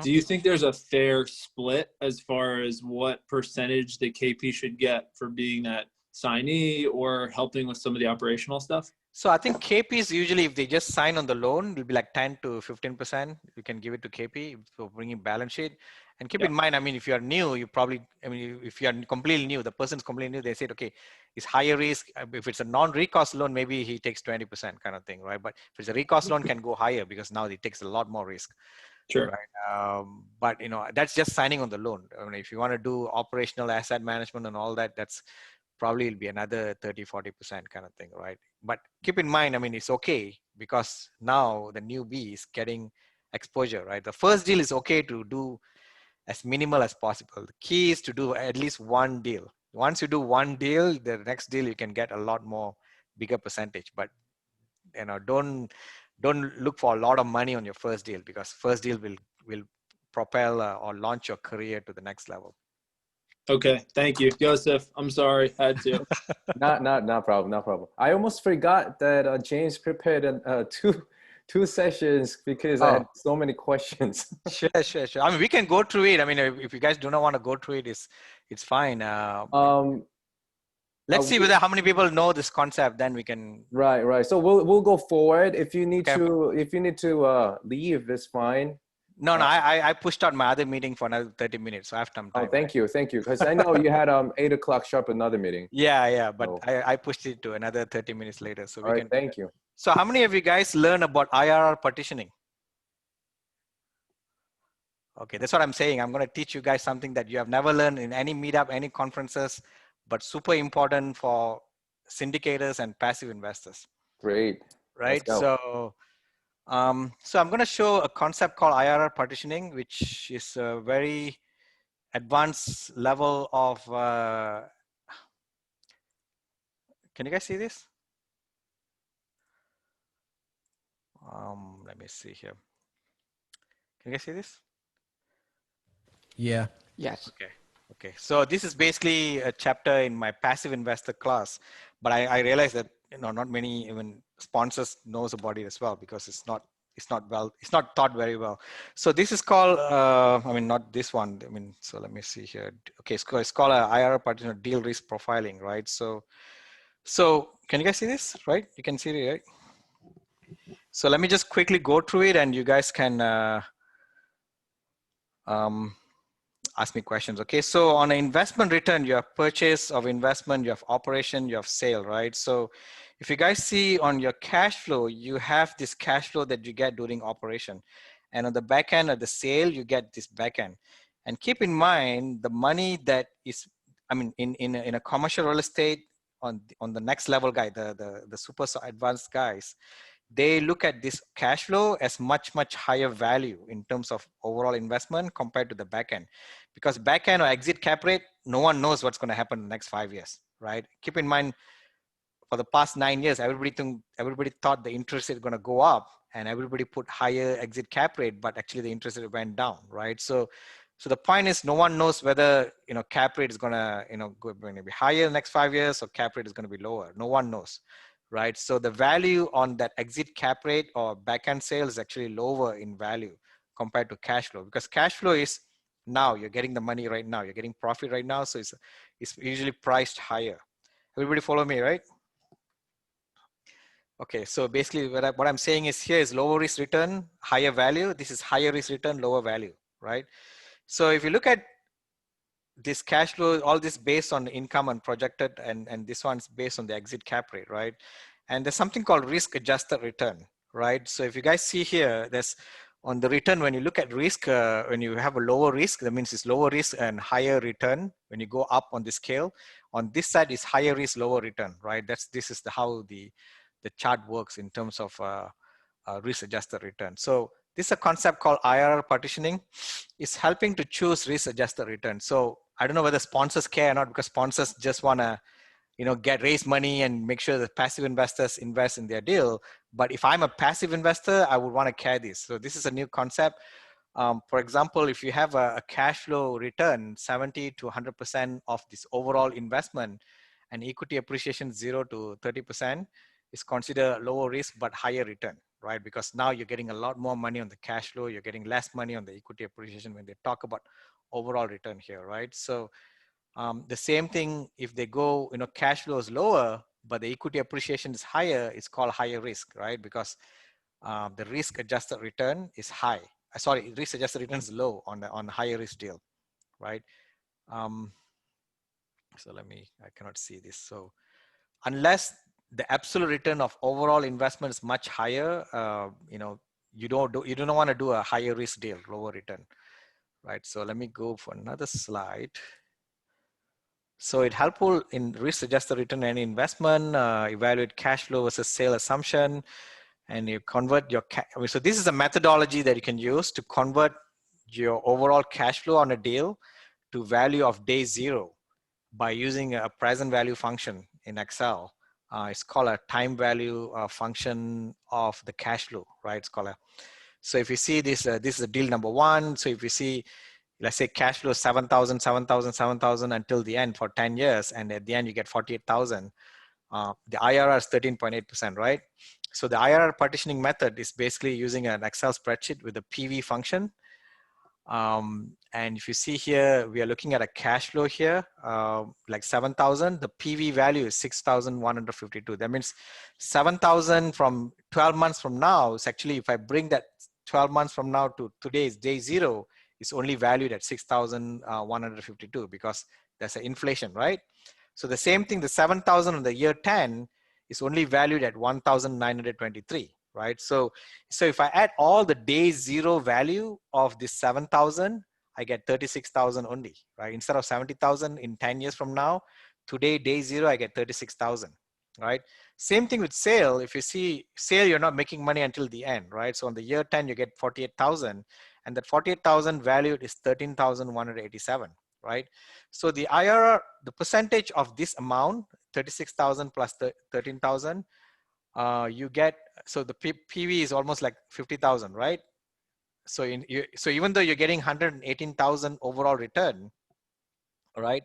do you think there's a fair split as far as what percentage the KP should get for being that signee or helping with some of the operational stuff? So I think KPs usually, if they just sign on the loan, it'll be like 10 to 15%. You can give it to KP for bringing balance sheet. And keep in mind, I mean, if you are new, if you are completely new, the person's completely new, they said, okay, it's higher risk. If it's a non-recourse loan, maybe he takes 20% kind of thing, right? But if it's a recourse loan, can go higher because now he takes a lot more risk. Sure. Right. But that's just signing on the loan. I mean, if you want to do operational asset management and all that, that's probably will be another 30-40% kind of thing, right? But keep in mind, I mean, it's okay because now the newbie is getting exposure, right? The first deal is okay to do as minimal as possible. The key is to do at least one deal. Once you do one deal, the next deal you can get a lot more bigger percentage. But don't look for a lot of money on your first deal, because first deal will propel or launch your career to the next level. Okay, thank you, Joseph. I'm sorry, I had to. Not problem. I almost forgot that James prepared two sessions because I had so many questions. Sure. I mean, we can go through it. I mean, if you guys do not want to go through it, it's fine. Let's see whether how many people know this concept. Then we can. Right. So we'll go forward. If you need Okay. to leave, it's fine. No, I pushed out my other meeting for another 30 minutes, so I have some time. Oh, thank you, because I know you had 8 o'clock sharp another meeting. Yeah, but I pushed it to another 30 minutes later, so we can. Thank you. So, how many of you guys learn about IRR partitioning? Okay, that's what I'm saying. I'm going to teach you guys something that you have never learned in any meetup, any conferences, but super important for syndicators and passive investors. Great. Right. So I'm going to show a concept called IRR partitioning, which is a very advanced level of. Can you guys see this? Let me see here. Can you guys see this? Yeah. Yes. Okay. So this is basically a chapter in my passive investor class, but I realized that not many even sponsors knows about it as well because it's not taught very well. So this is called I mean not this one. I mean so let me see here. Okay, it's called a IRR partition deal risk profiling, right? So can you guys see this? Right? You can see it, right? So let me just quickly go through it, and you guys can. Ask me questions. Okay, so on an investment return, you have purchase of investment, you have operation, you have sale, right? So if you guys see on your cash flow, you have this cash flow that you get during operation. And on the back end of the sale, you get this back end. And keep in mind the money that is, I mean, in a commercial real estate on the next level guy, the super advanced guys, they look at this cash flow as much higher value in terms of overall investment compared to the back end, because back end or exit cap rate, no one knows what's going to happen in the next 5 years, right? Keep in mind, for the past 9 years, everybody thought the interest rate is going to go up, and everybody put higher exit cap rate, but actually the interest rate went down, right? So the point is, no one knows whether cap rate is going to going to be higher in the next 5 years or cap rate is going to be lower. No one knows. Right, so the value on that exit cap rate or back-end sale is actually lower in value compared to cash flow, because cash flow is now you're getting the money right now, you're getting profit right now, so it's usually priced higher. Everybody follow me, right? Okay, so basically what I'm saying is here is lower risk return, higher value. This is higher risk return, lower value, right? So if you look at this cash flow, all this based on income and projected, and this one's based on the exit cap rate, right? And there's something called risk adjusted return, right? So if you guys see here, there's on the return, when you look at risk, when you have a lower risk, that means it's lower risk and higher return. When you go up on the scale, on this side is higher risk, lower return, right? This is how the chart works in terms of risk adjusted return. So this is a concept called IRR partitioning. It's helping to choose risk adjusted return. So I don't know whether sponsors care or not, because sponsors just want to raise money and make sure that passive investors invest in their deal. But if I'm a passive investor, I would want to care this. So this is a new concept. For example, if you have a cash flow return, 70 to 100% of this overall investment, and equity appreciation 0 to 30% is considered lower risk but higher return, right? Because now you're getting a lot more money on the cash flow, you're getting less money on the equity appreciation when they talk about overall return here, right? So the same thing, if they go, cash flow is lower, but the equity appreciation is higher, it's called higher risk, right? Because the risk adjusted return is high. Sorry, risk adjusted return is low on the higher risk deal, right? So I cannot see this. So unless the absolute return of overall investment is much higher, you don't want to do a higher risk deal, lower return, right? So let me go for another slide. So it's helpful in risk adjusted return and investment, evaluate cash flow versus sale assumption, and you convert your so this is a methodology that you can use to convert your overall cash flow on a deal to value of day 0 by using a present value function in Excel. It's called a time value function of the cash flow, right? It's called so if you see this, this is a deal number 1. So if you see, let's say cash flow 7,000, 7,000, 7,000 until the end for 10 years. And at the end you get 48,000. The IRR is 13.8%, right? So the IRR partitioning method is basically using an Excel spreadsheet with a PV function. And if you see here, we are looking at a cash flow here, like 7,000. The PV value is 6,152. That means 7,000 from 12 months from now is actually, if I bring that 12 months from now to today's day zero, it's only valued at 6,152 because there's an inflation, right? So the same thing, the 7,000 on the year 10 is only valued at 1,923, right? So if I add all the day zero value of this 7,000, I get 36,000 only, right? Instead of 70,000 in 10 years from now, today, day zero, I get 36,000, right? Same thing with sale. If you see sale, you're not making money until the end, right? So on the year 10, you get 48,000, and that 48,000 valued is 13,187, right? So the IRR, the percentage of this amount, 36,000 plus 13,000, you get, so the PV is almost like 50,000, right? So so even though you're getting 118,000 overall return, all right,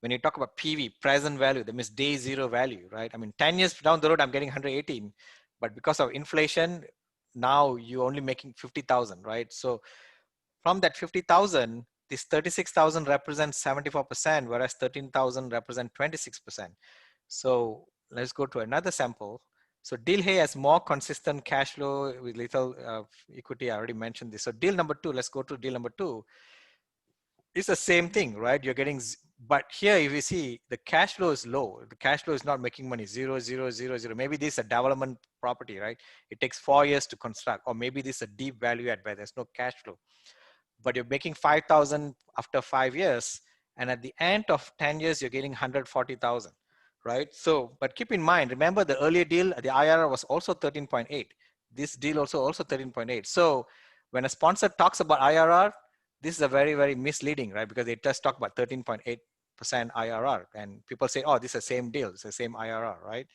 when you talk about PV, present value, that means day zero value, right? I mean, 10 years down the road, I'm getting 118, but because of inflation, now you're only making 50,000, right? So from that 50,000, this 36,000 represents 74%, whereas 13,000 represent 26%. So let's go to another sample. So deal A has more consistent cash flow with little equity. I already mentioned this. So deal number 2, let's go to deal number 2. It's the same thing, right? You're getting, but here if you see the cash flow is low. The cash flow is not making money, 0, 0, 0, 0. Maybe this is a development property, right? It takes 4 years to construct, or maybe this is a deep value add where there's no cash flow. But you're making 5,000 after 5 years. And at the end of 10 years, you're getting 140,000, right? So, but keep in mind, remember the earlier deal, the IRR was also 13.8. This deal also 13.8. So when a sponsor talks about IRR, this is a very, very misleading, right? Because they just talk about 13.8% IRR. And people say, oh, this is the same deal. It's the same IRR, right?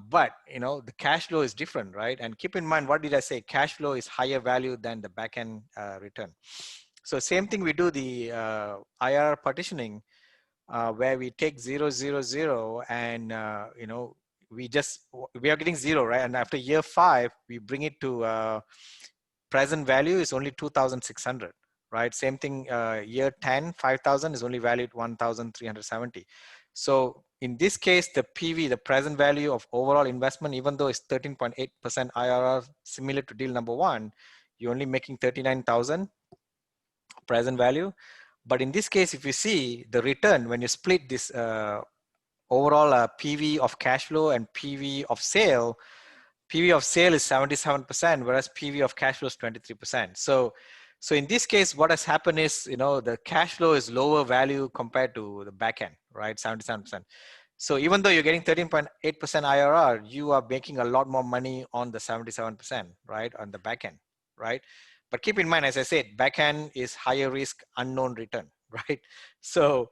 But you know, the cash flow is different, right? And keep in mind, what did I say? Cash flow is higher value than the back-end return. So same thing, we do the IRR partitioning where we take 0, 0, 0, and you know, we are getting 0, right? And after year 5, we bring it to present value is only 2,600, right? Same thing, year 10, 5,000 is only valued 1,370. So in this case, the PV, the present value of overall investment, even though it's 13.8% IRR, similar to deal number 1, you're only making 39,000 present value. But in this case, if you see the return, when you split this overall PV of cash flow and PV of sale is 77%, whereas PV of cash flow is 23%. So in this case, what has happened is, you know, the cash flow is lower value compared to the back end, right? 77%. So even though you're getting 13.8% IRR, you are making a lot more money on the 77%, right? On the back end, right? But keep in mind, as I said, back end is higher risk, unknown return, right? So,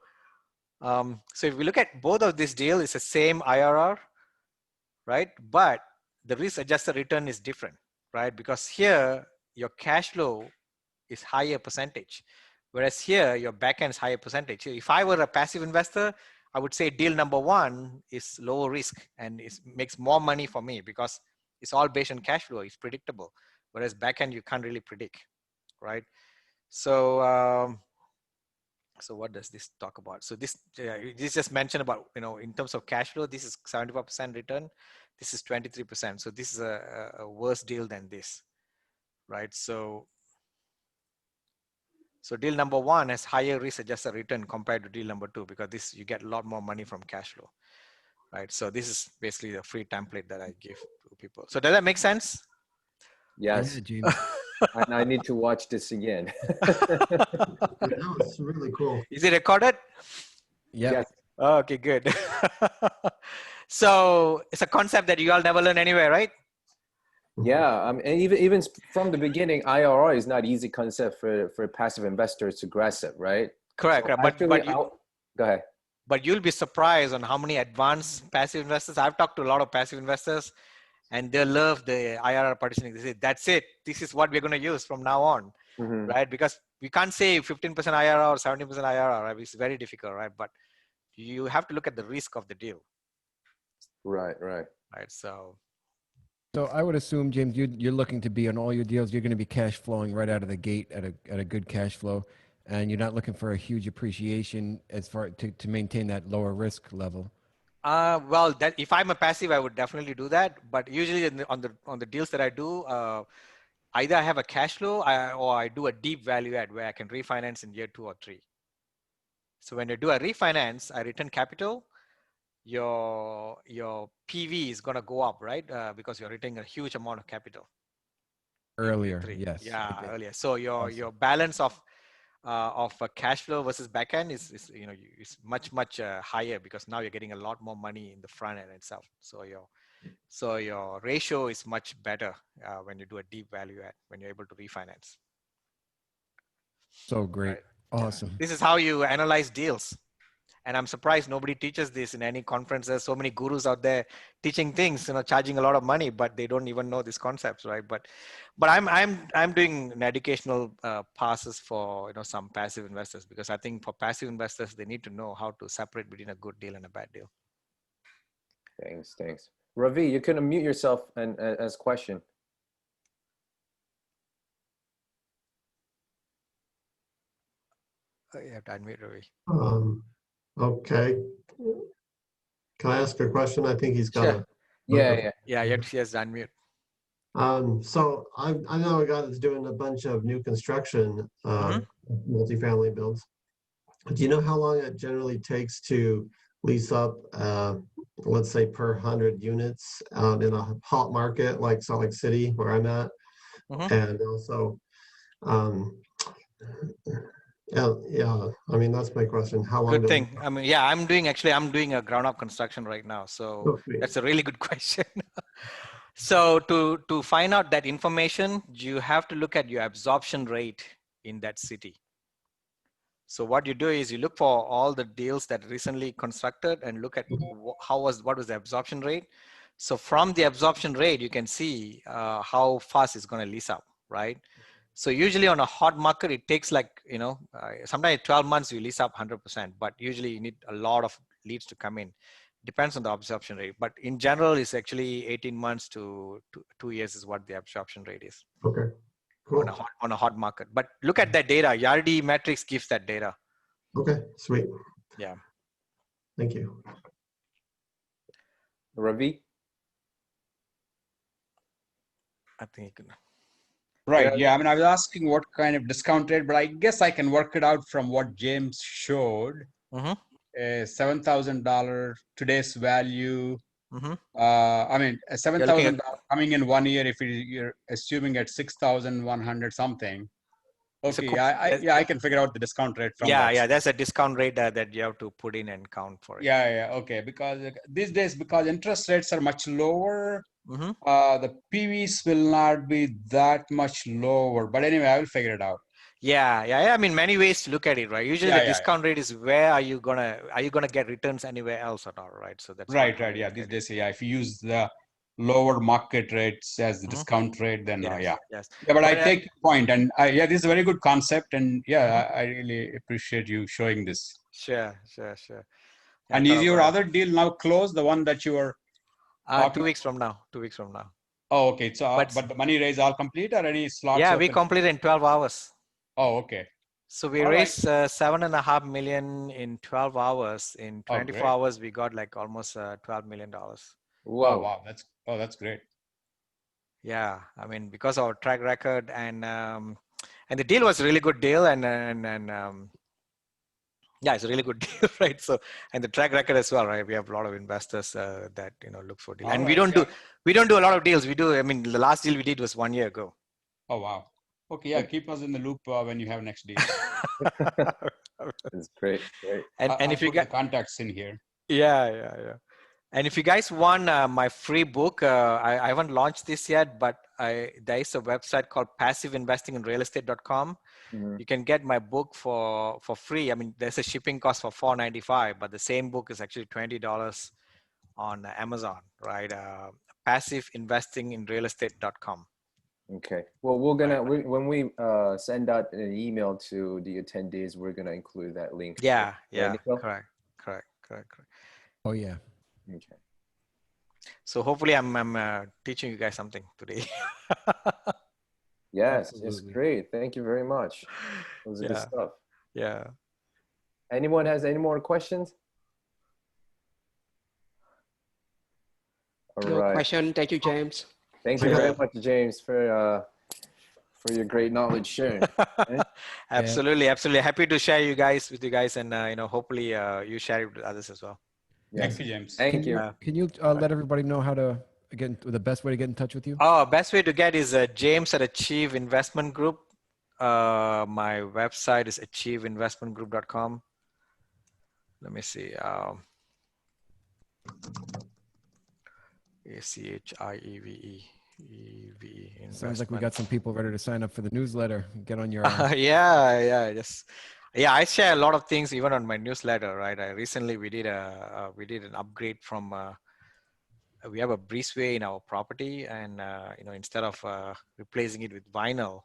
so if we look at both of these deals, it's the same IRR, right? But the risk adjusted return is different, right? Because here your cash flow is higher percentage, whereas here your back end is higher percentage. If I were a passive investor, I would say deal number 1 is lower risk and it makes more money for me because it's all based on cash flow. It's predictable, whereas back end you can't really predict, right? So so what does this talk about? So this just mentioned about, you know, in terms of cash flow, this is 75% return. This is 23%. So this is a worse deal than this, right? So deal number 1 has higher risk adjusted return compared to deal number 2 because this, you get a lot more money from cash flow, right? So this is basically the free template that I give to people. So does that make sense? Yes. Yeah, James. And I need to watch this again. No, it's really cool. Is it recorded? Yeah. Yes. Oh, okay, good. So it's a concept that you all never learn anywhere, right? Yeah, and even from the beginning, IRR is not easy concept for passive investors to grasp it, right? Correct. So But go ahead. But you'll be surprised on how many advanced passive investors. I've talked to a lot of passive investors, and they love the IRR partitioning. They say, that's it. This is what we're going to use from now on, right? Because we can't say 15% IRR or 70% IRR, right? It's very difficult, right? But you have to look at the risk of the deal. Right. Right. So I would assume, James, you're looking to be on all your deals. You're going to be cash flowing right out of the gate at a good cash flow, and you're not looking for a huge appreciation as far to maintain that lower risk level. Well, that if I'm a passive, I would definitely do that. But usually on the deals that I do, either I have a cash flow or I do a deep value add where I can refinance in year 2 or 3. So when you do a refinance, I return capital. Your PV is going to go up, right? Because you're retaining a huge amount of capital. Earlier, yes. Yeah, earlier. So your balance of cash flow versus back end is much higher because now you're getting a lot more money in the front end itself. So your ratio is much better when you do a deep value add, when you're able to refinance. So great. Right. Awesome. Yeah. This is how you analyze deals. And I'm surprised nobody teaches this in any conference. There's so many gurus out there teaching things, charging a lot of money, but they don't even know these concepts, right? But I'm doing an educational passes for some passive investors, because I think for passive investors they need to know how to separate between a good deal and a bad deal. Thanks. Ravi, you can unmute yourself and ask question. You have to unmute, Ravi. Okay. Can I ask a question? I think he's got sure. Yeah. You have to unmute. So I know a guy that's doing a bunch of new construction, multifamily builds. Do you know how long it generally takes to lease up, let's say per 100 units in a hot market like Salt Lake City, where I'm at? And also, yeah. I mean, that's my question. How long? Good thing. I mean, yeah, I'm doing a ground up construction right now. So that's a really good question. So to find out that information, you have to look at your absorption rate in that city. So what you do is you look for all the deals that recently constructed and look at what was the absorption rate. So from the absorption rate, you can see how fast it's going to lease up, right? So usually on a hot market, it takes sometimes 12 months you lease up 100%, but usually you need a lot of leads to come in. Depends on the absorption rate, but in general, it's actually 18 months to 2 years is what the absorption rate is. Okay, cool. On a hot market. But look at that data. Yardi Metrics gives that data. Okay, sweet. Yeah. Thank you. Ravi? I think you can. Right. Yeah. I mean, I was asking what kind of discount rate, but I guess I can work it out from what James showed. $7,000 today's value. I mean, $7,000 coming in 1 year. If you're assuming at 6,100 something. Okay. I can figure out the discount rate from that. Yeah. That's a discount rate that you have to put in and count for it. Yeah. Okay. Because these days, because interest rates are much lower, the PVs will not be that much lower. But anyway, I will figure it out. Yeah. I mean, many ways to look at it, right? Usually the discount rate is where are you gonna get returns anywhere else or not, right? So that's right. Yeah. These days, if you use the lower market rates as the discount rate, then yes. But I take your point, and this is a very good concept, and I really appreciate you showing this. Sure. Yeah, and is your other deal now closed? The one that you were 2 weeks from now. Oh, okay. So, but the money raise all complete, or any slots? Yeah, we completed in 12 hours. Oh, okay. So we raised $7.5 million in 12 hours. In 24 hours, we got like almost $12 million. Wow. Wow. That's great. Yeah, I mean, because of our track record and the deal was a really good deal and it's a really good deal, right? So, and the track record as well, right? We have a lot of investors that look for deals, and we don't do a lot of deals. We do. I mean, the last deal we did was 1 year ago. Oh wow. Okay, yeah. Keep us in the loop when you have next deal. That's great. And if you get contacts in here. Yeah. And if you guys want my free book, I haven't launched this yet, but there is a website called passiveinvestinginrealestate.com. You can get my book for free. I mean, there's a shipping cost for $4.95, but the same book is actually $20 on Amazon, right? Passiveinvestinginrealestate.com. Okay. Well, when we send out an email to the attendees, we're gonna include that link. Yeah. Right, Nico? Correct. Oh yeah. Okay. So hopefully I'm teaching you guys something today. Yes, it's Absolutely. great. Thank you very much. It was good stuff. Yeah. Anyone has any more questions? All No right. question. Thank you, James. Thank you very much, James, for your great knowledge sharing. Absolutely. Happy to share you guys with you guys, and hopefully you share it with others as well. Yes. Thank you, James. Thank you. Can you let everybody know how to the best way to get in touch with you? Oh, best way to get is James at Achieve Investment Group. My website is achieveinvestmentgroup.com. Let me see. ACHIEVE. Sounds like we got some people ready to sign up for the newsletter. Get on your. Yeah. I share a lot of things even on my newsletter, right? Recently we did an upgrade from. We have a breezeway in our property, and instead of replacing it with vinyl,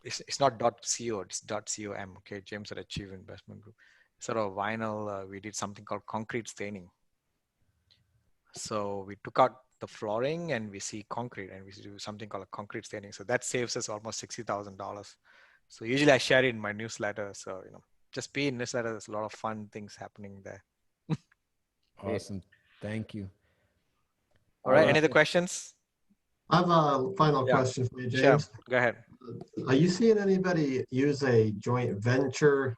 it's not .co, it's .com. Okay, James at Achieve Investment Group. Instead of vinyl, we did something called concrete staining. So we took out the flooring and we see concrete, and we do something called a concrete staining. So that saves us almost $60,000. So usually I share it in my newsletter. So just be in newsletter. There's a lot of fun things happening there. Awesome, thank you. All right. Any other questions? I have a final question for you, James. Sure. Go ahead. Are you seeing anybody use a joint venture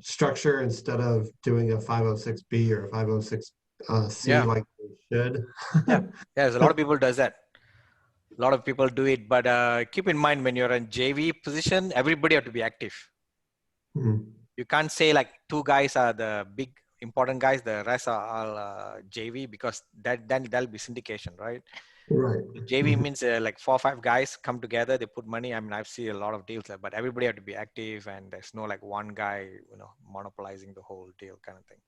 structure instead of doing a 506B or a 506C like they should? There's a lot of people does that. A lot of people do it, but keep in mind when you're in JV position, everybody have to be active. You can't say like two guys are the big important guys, the rest are all JV, because then that'll be syndication, right? Right. JV means like 4 or 5 guys come together, they put money. I mean, I've seen a lot of deals, but everybody have to be active, and there's no like one guy, monopolizing the whole deal kind of thing.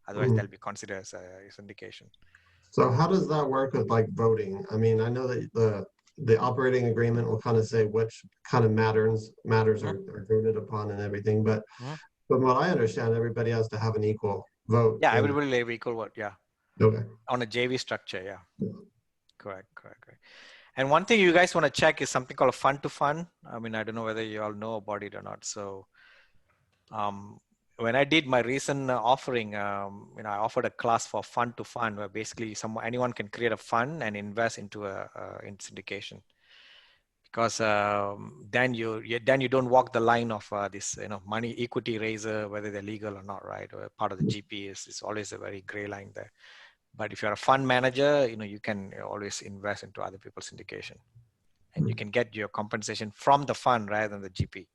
Otherwise, they'll be considered as a syndication. So how does that work with like voting? I mean, I know that the operating agreement will kind of say which kind of matters are voted upon and everything, but from what I understand, everybody has to have an equal vote. Yeah, everybody will have equal vote. Yeah. Okay. On a JV structure. Yeah. Correct. And one thing you guys want to check is something called a fund to fund. I mean, I don't know whether you all know about it or not. So when I did my recent offering, I offered a class for fund to fund, where basically anyone can create a fund and invest into in syndication. Because then you don't walk the line of this money equity raiser, whether they're legal or not, right? Or part of the GP is always a very gray line there. But if you're a fund manager, you can always invest into other people's syndication, and you can get your compensation from the fund rather than the GP.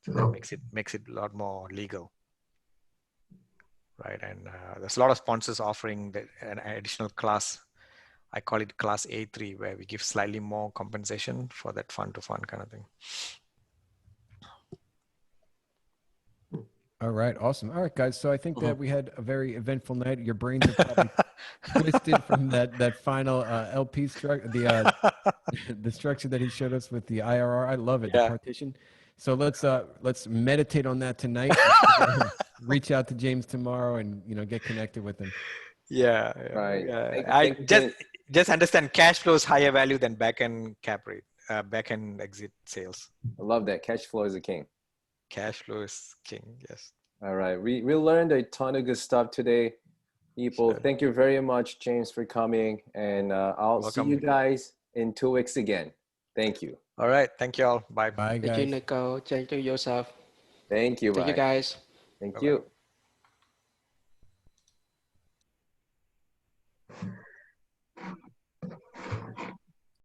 So that makes it a lot more legal, right? And there's a lot of sponsors offering an additional class. I call it class A3, where we give slightly more compensation for that fund to fund kind of thing. All right, awesome. All right, guys. So I think that we had a very eventful night. Your brains are probably twisted from that final LP structure, the structure that he showed us with the IRR. I love it, the partition. So let's meditate on that tonight. Reach out to James tomorrow and get connected with him. Yeah. Right. I just understand cash flow is higher value than back-end cap rate, back-end exit sales. I love that. Cash flow is the king. Cash flow is king. Yes. All right. We learned a ton of good stuff today, people. Sure. Thank you very much, James, for coming. And I'll see you guys in 2 weeks again. Thank you. All right. Thank you all. Bye. Bye, guys. Thank you, Nico. Thank you, yourself. Thank you. Thank you, guys. Thank you.